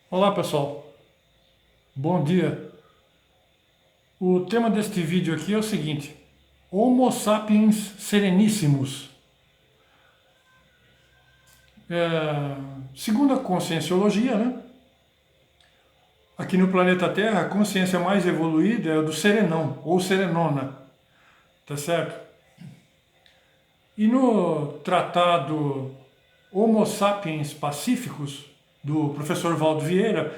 Olá pessoal, bom dia. O tema deste vídeo aqui é o seguinte: Homo sapiens sereníssimos. Segundo a conscienciologia, né, aqui no planeta Terra, a consciência mais evoluída é a do serenão ou serenona, tá certo? E no tratado Homo sapiens Pacíficos, do professor Valdo Vieira,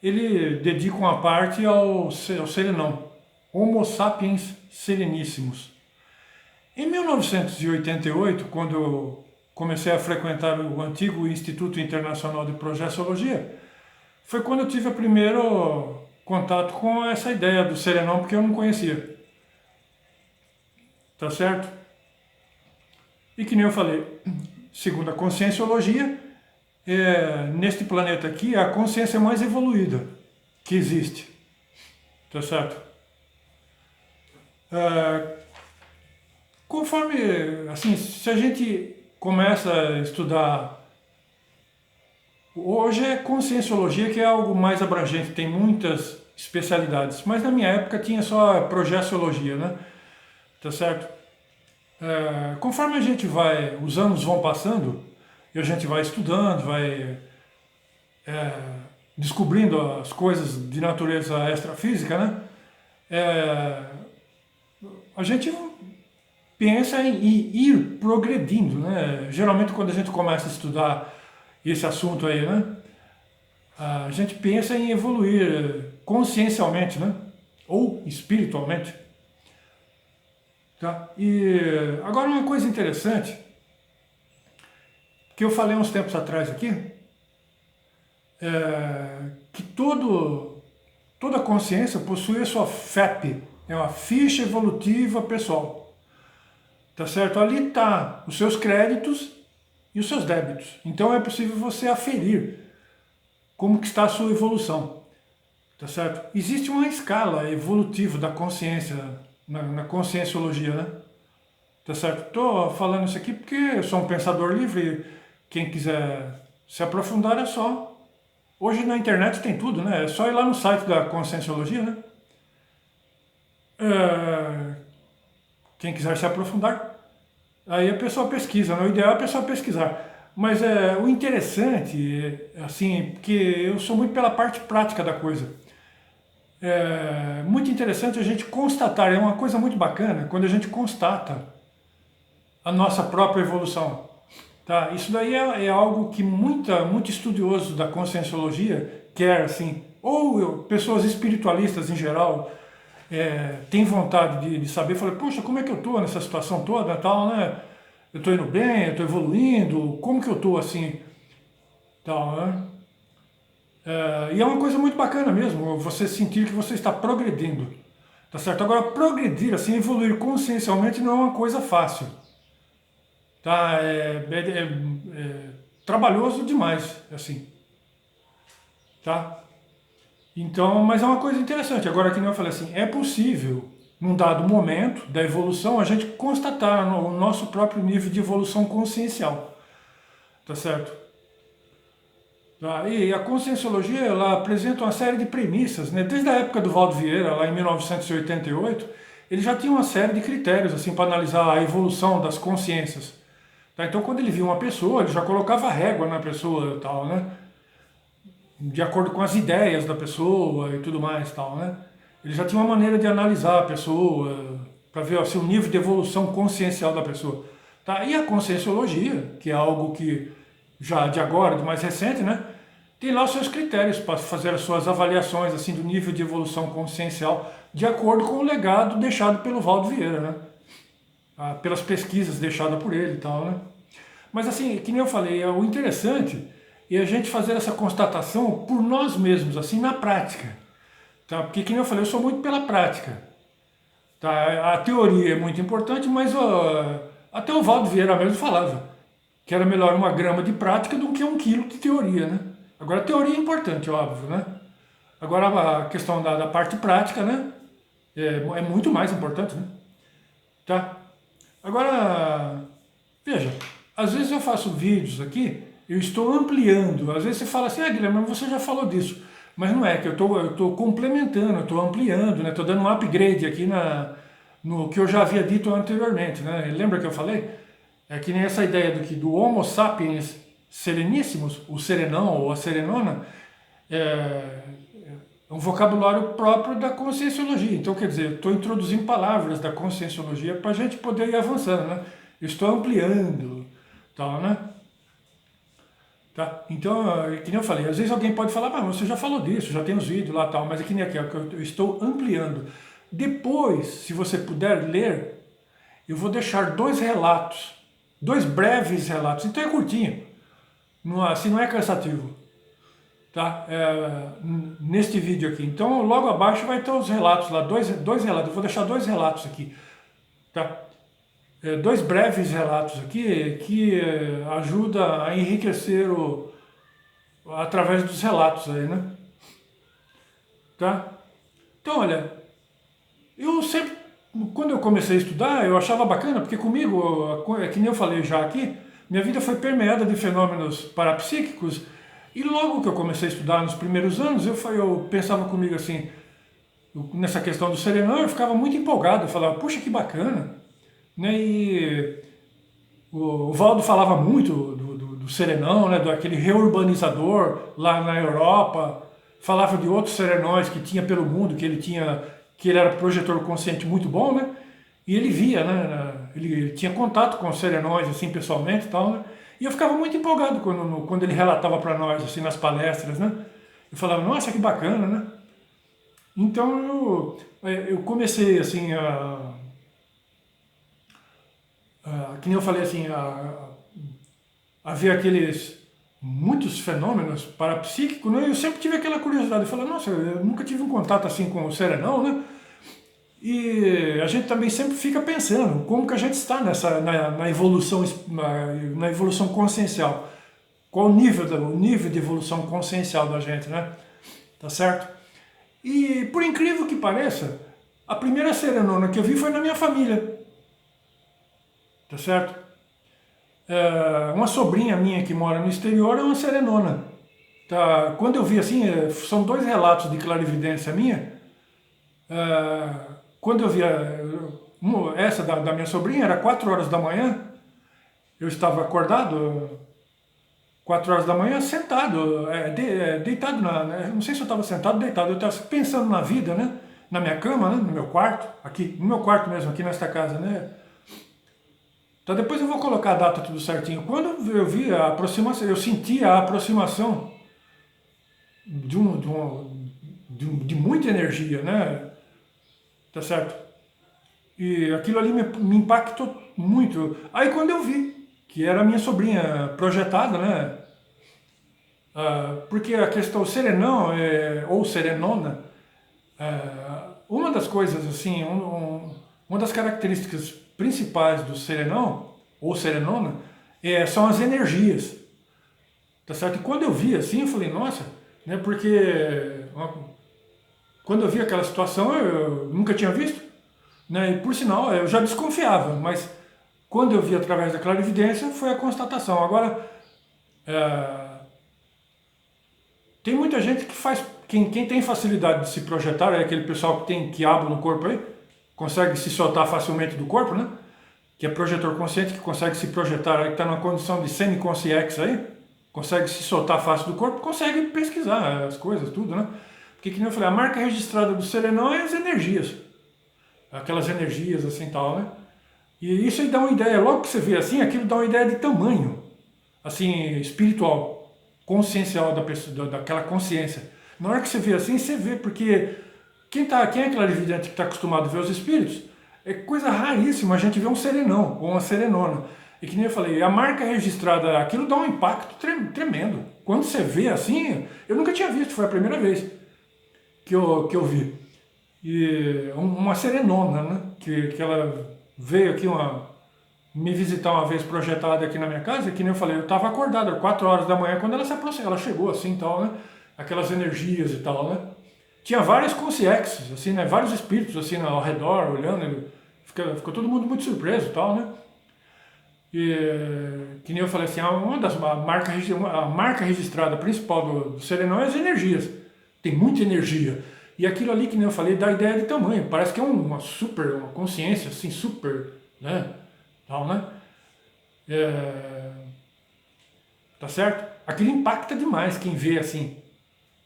ele dedica uma parte ao serenão, Homo sapiens sereníssimos. Em 1988, quando eu comecei a frequentar o antigo Instituto Internacional de Projeciologia, foi quando eu tive o primeiro contato com essa ideia do serenão, porque eu não conhecia, tá certo? E que nem eu falei, segundo a conscienciologia, neste planeta aqui, é a consciência mais evoluída que existe, tá certo? Conforme, assim, se a gente começa a estudar, hoje é conscienciologia, que é algo mais abrangente, tem muitas especialidades, mas na minha época tinha só projeciologia, né? Tá certo? Conforme a gente vai, os anos vão passando, e a gente vai estudando, vai descobrindo as coisas de natureza extrafísica, né? A gente pensa em ir progredindo, né? Geralmente quando a gente começa a estudar esse assunto aí, né? A gente pensa em evoluir consciencialmente, né? Ou espiritualmente, tá? E agora uma coisa interessante que eu falei uns tempos atrás aqui, que toda consciência possui a sua FEP, é uma ficha evolutiva pessoal, tá certo? Ali tá os seus créditos e os seus débitos. Então é possível você aferir como que está a sua evolução, tá certo? Existe uma escala evolutiva da consciência na conscienciologia, né? Tá certo? Estou falando isso aqui porque eu sou um pensador livre. Quem quiser se aprofundar é só. Hoje na internet tem tudo, né? É só ir lá no site da conscienciologia, né? Quem quiser se aprofundar, aí a pessoa pesquisa, né? O ideal é a pessoa pesquisar. Mas o interessante, assim, porque eu sou muito pela parte prática da coisa. É muito interessante a gente constatar, é uma coisa muito bacana quando a gente constata a nossa própria evolução. Tá? Isso daí é algo que muito estudioso da conscienciologia quer, assim, ou pessoas espiritualistas em geral, têm vontade de saber, falar, poxa, como é que eu estou nessa situação toda, tal, né? Eu estou indo bem, eu estou evoluindo, como que eu estou assim, tal, né? E é uma coisa muito bacana mesmo, você sentir que você está progredindo, tá certo? Agora, progredir, assim, evoluir consciencialmente não é uma coisa fácil, tá? Trabalhoso demais, assim, tá? Então, mas é uma coisa interessante. Agora, que nem eu falei assim, é possível, num dado momento da evolução, a gente constatar o nosso próprio nível de evolução consciencial, tá certo? Tá? E a conscienciologia, ela apresenta uma série de premissas, né? Desde a época do Valdo Vieira, lá em 1988, ele já tinha uma série de critérios assim para analisar a evolução das consciências. Tá? Então, quando ele via uma pessoa, ele já colocava régua na pessoa, tal, né? De acordo com as ideias da pessoa e tudo mais, tal, né? Ele já tinha uma maneira de analisar a pessoa para ver assim, o nível de evolução consciencial da pessoa. Tá? E a conscienciologia, que é algo que já de agora, de mais recente, né? Tem lá os seus critérios para fazer as suas avaliações assim do nível de evolução consciencial de acordo com o legado deixado pelo Valdo Vieira, né? Pelas pesquisas deixadas por ele e tal, né? Mas assim, que nem eu falei, o interessante é a gente fazer essa constatação por nós mesmos, assim, na prática. Tá? Porque, que nem eu falei, eu sou muito pela prática. Tá? A teoria é muito importante, mas até o Valdo Vieira mesmo falava que era melhor uma grama de prática do que um quilo de teoria, né? Agora, a teoria é importante, óbvio, né? Agora, a questão da parte prática, né? É muito mais importante, né? Tá? Agora, veja, às vezes eu faço vídeos aqui eu estou ampliando. Às vezes você fala assim, Guilherme, mas você já falou disso. Mas não é, que eu estou complementando, eu estou ampliando, né? Estou dando um upgrade aqui no que eu já havia dito anteriormente, né? Lembra que eu falei? É que nem essa ideia do Homo sapiens sereníssimos, o serenão ou a serenona, é um vocabulário próprio da conscienciologia. Então, quer dizer, estou introduzindo palavras da conscienciologia para a gente poder ir avançando, né? Eu estou ampliando, tal, né? Tá? Então, que nem eu falei, às vezes alguém pode falar, mas você já falou disso, já tem os vídeos lá, tal, mas é que nem aqui, eu estou ampliando. Depois, se você puder ler, eu vou deixar dois relatos, dois breves relatos, então é curtinho, não, assim não é cansativo, tá? Neste vídeo aqui. Então, logo abaixo vai ter os relatos lá, dois relatos, eu vou deixar dois relatos aqui, tá? Dois breves relatos aqui que ajuda a enriquecer através dos relatos aí, né? Tá? Então, olha, eu sempre, quando eu comecei a estudar, eu achava bacana, porque comigo, que nem eu falei já aqui, minha vida foi permeada de fenômenos parapsíquicos, e logo que eu comecei a estudar nos primeiros anos, eu pensava comigo assim, nessa questão do serenão, eu ficava muito empolgado, eu falava, puxa, que bacana, né? E o Valdo falava muito do serenão, né? Daquele reurbanizador lá na Europa, falava de outros serenões que tinha pelo mundo, que ele era projetor consciente muito bom, né? E ele via, né? Ele tinha contato com os serenões, assim, pessoalmente e tal, né? E eu ficava muito empolgado quando ele relatava para nós, assim, nas palestras, né? Eu falava, nossa, que bacana, né? Então eu comecei, assim, que nem eu falei, assim, a ver muitos fenômenos parapsíquicos, né? Eu sempre tive aquela curiosidade, eu falei, nossa, eu nunca tive um contato assim com o serenão, né? E a gente também sempre fica pensando como que a gente está na evolução, na evolução consciencial. Qual o nível de evolução consciencial da gente, né? Tá certo? E por incrível que pareça, a primeira serenona que eu vi foi na minha família. Tá certo? Uma sobrinha minha que mora no exterior é uma serenona. Tá? Quando eu vi assim, são dois relatos de clarividência minha. Quando eu vi essa da minha sobrinha, era 4 horas da manhã, eu estava acordado, 4 horas da manhã, sentado, deitado, não sei se eu estava sentado ou deitado, eu estava pensando na vida, né? Na minha cama, né? No meu quarto, aqui, no meu quarto mesmo, aqui nesta casa, né? Então depois eu vou colocar a data tudo certinho. Quando eu vi a aproximação, eu senti a aproximação de muita energia, né? Tá certo? E aquilo ali me impactou muito. Aí quando eu vi que era a minha sobrinha projetada, né? Porque a questão serenão ou serenona, uma das coisas assim, uma das características principais do serenão ou serenona são as energias, tá certo? E quando eu vi assim, eu falei, nossa, né? Porque quando eu vi aquela situação, eu nunca tinha visto, né? E por sinal, eu já desconfiava, mas quando eu vi através da clarividência, foi a constatação. Agora, tem muita gente que faz, quem tem facilidade de se projetar, é aquele pessoal que tem quiabo no corpo aí, consegue se soltar facilmente do corpo, né? Que é projetor consciente, que consegue se projetar, aí, que está numa condição de semiconsciex aí, consegue se soltar fácil do corpo, consegue pesquisar as coisas, tudo, né? Porque, que nem eu falei, a marca registrada do serenão é as energias. Aquelas energias assim tal, né? E isso aí dá uma ideia, logo que você vê assim, aquilo dá uma ideia de tamanho, assim, espiritual, consciencial da pessoa, daquela consciência. Na hora que você vê assim, você vê, porque quem é clarividente que está acostumado a ver os espíritos, é coisa raríssima a gente ver um serenão ou uma serenona. E que nem eu falei, a marca registrada, aquilo dá um impacto tremendo. Quando você vê assim, eu nunca tinha visto, foi a primeira vez que eu vi. E uma serenona, né? Que ela veio aqui me visitar uma vez projetada aqui na minha casa, e que nem eu falei, eu estava acordado, às 4 horas da manhã, quando ela se aproximou, ela chegou assim tal, né? Aquelas energias e tal, né? Tinha vários consciexes, assim, né? Vários espíritos assim ao redor, olhando, ficou todo mundo muito surpreso e tal, né? que nem eu falei assim, uma das a marca registrada principal do serenão é as energias. Tem muita energia. E aquilo ali, que nem eu falei, dá ideia de tamanho. Parece que é uma consciência, assim, super, né? Tal, né? É, tá certo? Aquilo impacta demais quem vê assim.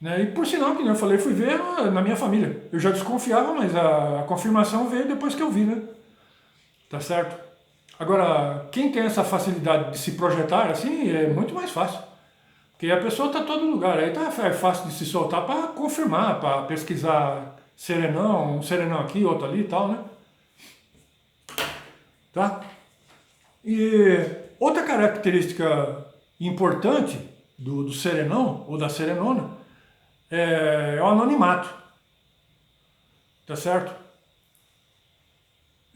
Né? E por sinal, que nem eu falei, fui ver na minha família. Eu já desconfiava, mas a confirmação veio depois que eu vi, né? Tá certo? Agora, quem tem essa facilidade de se projetar assim, é muito mais fácil. Porque a pessoa está em todo lugar, aí tá, é fácil de se soltar para confirmar, para pesquisar serenão, um serenão aqui, outro ali e tal, né? Tá? E outra característica importante do serenão ou da serenona é o anonimato, tá certo?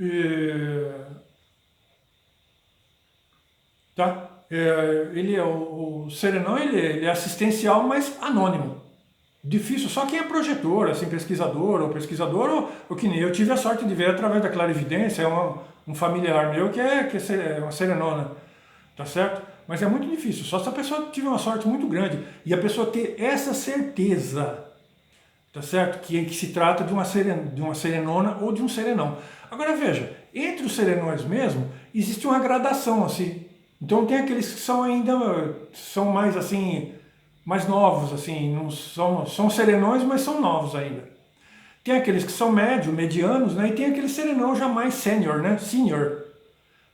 E, tá? Ele é o serenão, ele é assistencial, mas anônimo. Difícil, só quem é projetor, assim, pesquisador ou que nem eu tive a sorte de ver através da clarividência, um familiar meu que é uma serenona, tá certo? Mas é muito difícil, só se a pessoa tiver uma sorte muito grande e a pessoa ter essa certeza, tá certo? Que se trata de uma serenona ou de um serenão. Agora veja, entre os serenões mesmo, existe uma gradação, assim. Então tem aqueles que são ainda, são mais assim, mais novos, assim, não são serenões, mas são novos ainda. Tem aqueles que são médio, medianos, né? E tem aquele serenão já mais sênior, né? Senior,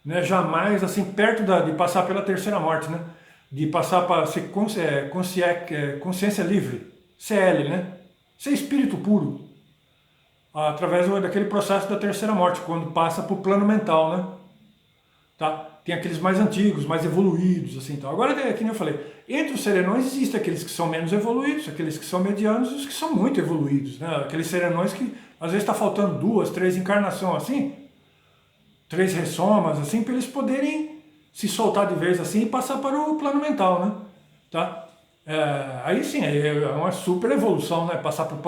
né? Já mais, assim, perto de passar pela terceira morte, né? De passar para ser consciência livre, CL, né? Ser espírito puro, através daquele processo da terceira morte, quando passa para o plano mental, né? Tá? Tem aqueles mais antigos, mais evoluídos, assim, então. Agora, que nem eu falei, entre os serenões existem aqueles que são menos evoluídos, aqueles que são medianos e os que são muito evoluídos, né? Aqueles serenões que às vezes está faltando 2, 3 encarnações assim, 3 ressomas, assim, para eles poderem se soltar de vez assim e passar para o plano mental, né? Tá? Aí sim, é uma super evolução, né? Passar para o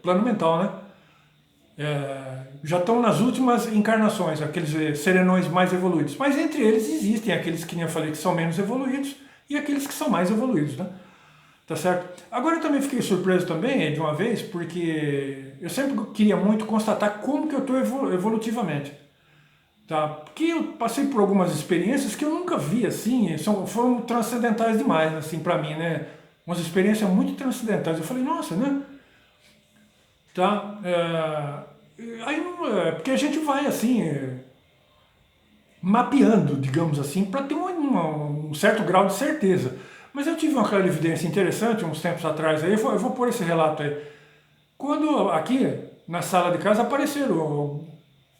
plano mental, né? Já estão nas últimas encarnações, aqueles serenões mais evoluídos. Mas entre eles existem aqueles que nem eu falei que são menos evoluídos e aqueles que são mais evoluídos, né? Tá certo? Agora eu também fiquei surpreso também, de uma vez, porque eu sempre queria muito constatar como que eu estou evolutivamente. Tá? Porque eu passei por algumas experiências que eu nunca vi assim, foram transcendentais demais assim para mim, né? Umas experiências muito transcendentais. Eu falei, nossa, né? Tá? Aí, porque a gente vai assim, mapeando, digamos assim, para ter um certo grau de certeza. Mas eu tive uma clarividência interessante uns tempos atrás, aí eu vou pôr esse relato aí. Quando aqui na sala de casa apareceram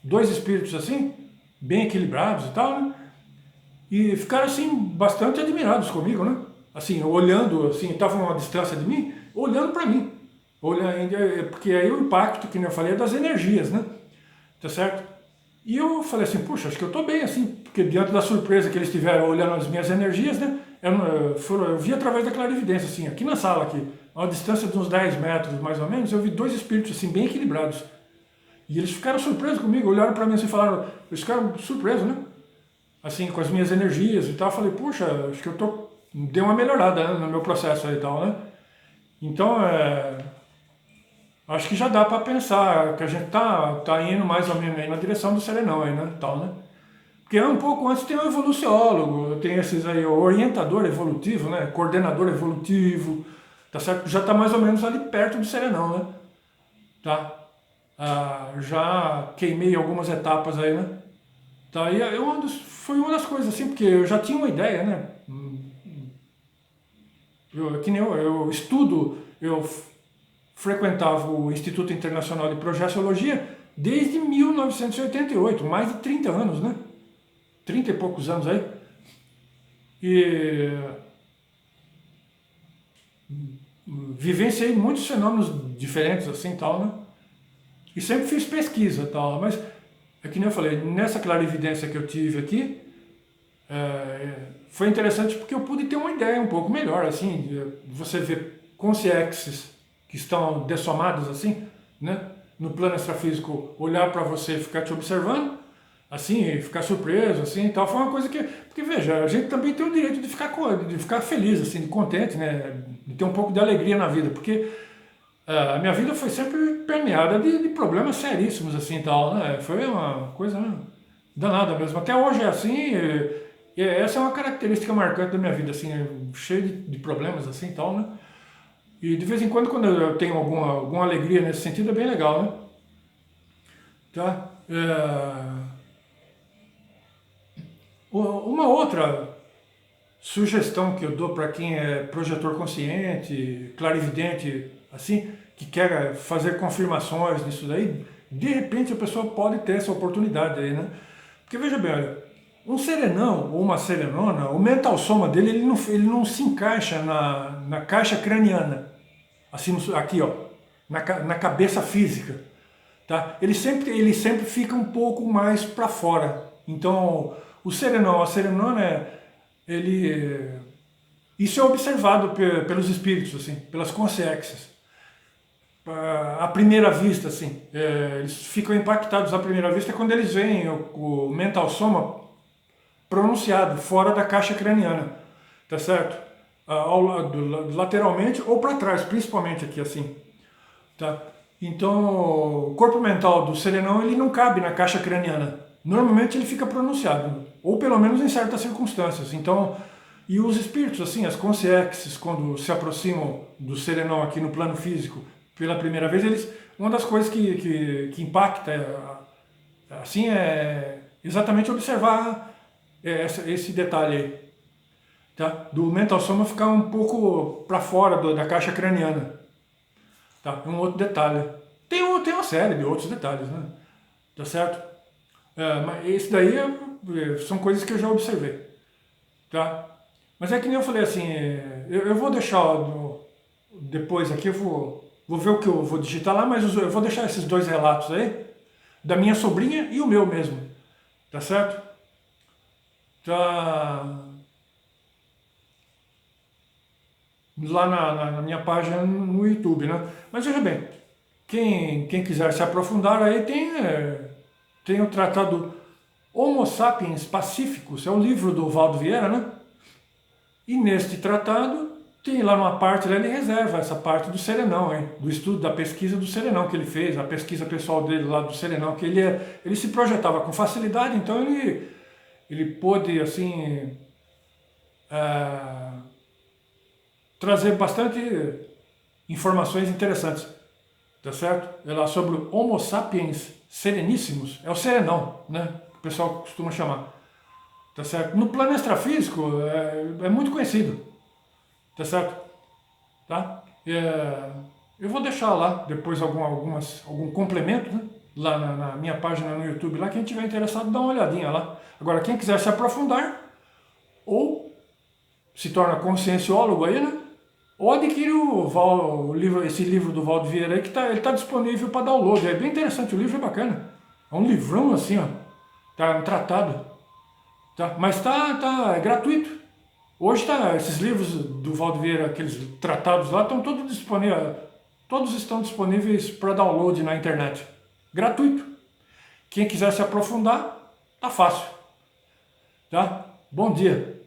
2 espíritos assim, bem equilibrados e tal, né? E ficaram assim bastante admirados comigo, né? Assim, olhando, assim, estavam a uma distância de mim, olhando para mim. Porque aí o impacto, que eu falei, é das energias, né? Tá certo? E eu falei assim, puxa, acho que eu tô bem, assim, porque diante da surpresa que eles tiveram olhando as minhas energias, né? Eu vi através da clarividência, assim, aqui na sala, aqui, a uma distância de uns 10 metros, mais ou menos, eu vi 2 espíritos, assim, bem equilibrados. E eles ficaram surpresos comigo, olharam para mim assim e falaram, eles ficaram surpresos, né? Assim, com as minhas energias e tal. Eu falei, puxa, acho que dei uma melhorada, né, no meu processo aí e tal, né? Então, acho que já dá para pensar que a gente tá indo mais ou menos aí na direção do serenão aí, né? Tal, né? Porque um pouco antes tem o evoluciólogo, tem esses aí, o orientador evolutivo, né? Coordenador evolutivo, tá certo? Já tá mais ou menos ali perto do serenão, né? Tá? Já queimei algumas etapas aí, né? Tá? E foi uma das coisas assim, porque eu já tinha uma ideia, né? Que nem eu estudo, eu frequentava o Instituto Internacional de Projeciologia desde 1988, mais de 30 anos, né? 30 e poucos anos aí. E vivenciei muitos fenômenos diferentes assim, tal, né? E sempre fiz pesquisa, tal, mas é que nem eu falei, nessa clarividência que eu tive aqui, foi interessante porque eu pude ter uma ideia um pouco melhor, assim, de você ver consciências que estão dessomadas assim, né? No plano extrafísico, olhar para você e ficar te observando, assim, e ficar surpreso, assim, e tal. Foi uma coisa que, porque veja, a gente também tem o direito de ficar, de ficar feliz, assim, de contente, né, de ter um pouco de alegria na vida, porque a minha vida foi sempre permeada de problemas seríssimos, assim, e tal, né, foi uma coisa danada mesmo. Até hoje é assim, e essa é uma característica marcante da minha vida, assim, cheio de problemas, assim, e tal, né. E de vez em quando eu tenho alguma alegria nesse sentido, é bem legal, né? Tá? Uma outra sugestão que eu dou para quem é projetor consciente, clarividente, assim, que quer fazer confirmações nisso daí, de repente a pessoa pode ter essa oportunidade aí, né? Porque veja bem, olha, um serenão ou uma serenona, o mental soma dele, ele não se encaixa na caixa craniana, assim, aqui, ó, na cabeça física, tá? Ele sempre fica um pouco mais para fora. Então, o serenão, a serenona, ele, isso é observado pelos espíritos, assim, pelas consciências. À primeira vista, assim, eles ficam impactados à primeira vista quando eles veem o mental soma pronunciado fora da caixa craniana, tá certo? Ao lado, lateralmente ou para trás, principalmente aqui, assim. Tá? Então, o corpo mental do serenão ele não cabe na caixa craniana. Normalmente ele fica pronunciado, ou pelo menos em certas circunstâncias. Então, e os espíritos, assim, as consciências, quando se aproximam do serenão aqui no plano físico pela primeira vez, uma das coisas que impacta, assim, é exatamente observar esse detalhe aí, tá? Do mental soma ficar um pouco para fora da caixa craniana. Tá? Um outro detalhe. Tem uma série de outros detalhes, né? Tá certo? Mas esse daí são coisas que eu já observei. Tá? Mas é que nem eu falei assim, eu vou deixar depois aqui, eu vou ver o que eu vou digitar lá, mas eu vou deixar esses dois relatos aí, da minha sobrinha e o meu mesmo. Tá certo? Tá lá na minha página no YouTube, né? Mas veja bem, quem quiser se aprofundar aí tem o tratado Homo Sapiens Pacíficos, é o livro do Valdo Vieira, né? E neste tratado tem lá uma parte, lá ele reserva essa parte do serenão, hein? Do estudo, da pesquisa do serenão que ele fez, a pesquisa pessoal dele lá do serenão, que ele se projetava com facilidade, então ele pôde, assim, trazer bastante informações interessantes, tá certo? É lá sobre o Homo Sapiens Sereníssimos, é o serenão, né? Que o pessoal costuma chamar, tá certo? No plano extrafísico é muito conhecido, tá certo? Tá? Eu vou deixar lá depois algum complemento, né? Lá na minha página no YouTube, lá quem tiver interessado dá uma olhadinha lá. Agora quem quiser se aprofundar ou se torna conscienciólogo aí, né? Ou adquire esse livro do Valdo Vieira aí, que ele tá disponível para download. É bem interessante, o livro é bacana. É um livrão assim, ó. Tá um tratado. Tá? Mas é gratuito. Hoje esses livros do Valdo Vieira, aqueles tratados lá, estão todos disponíveis. Todos estão disponíveis para download na internet. Gratuito. Quem quiser se aprofundar, tá fácil. Tá? Bom dia.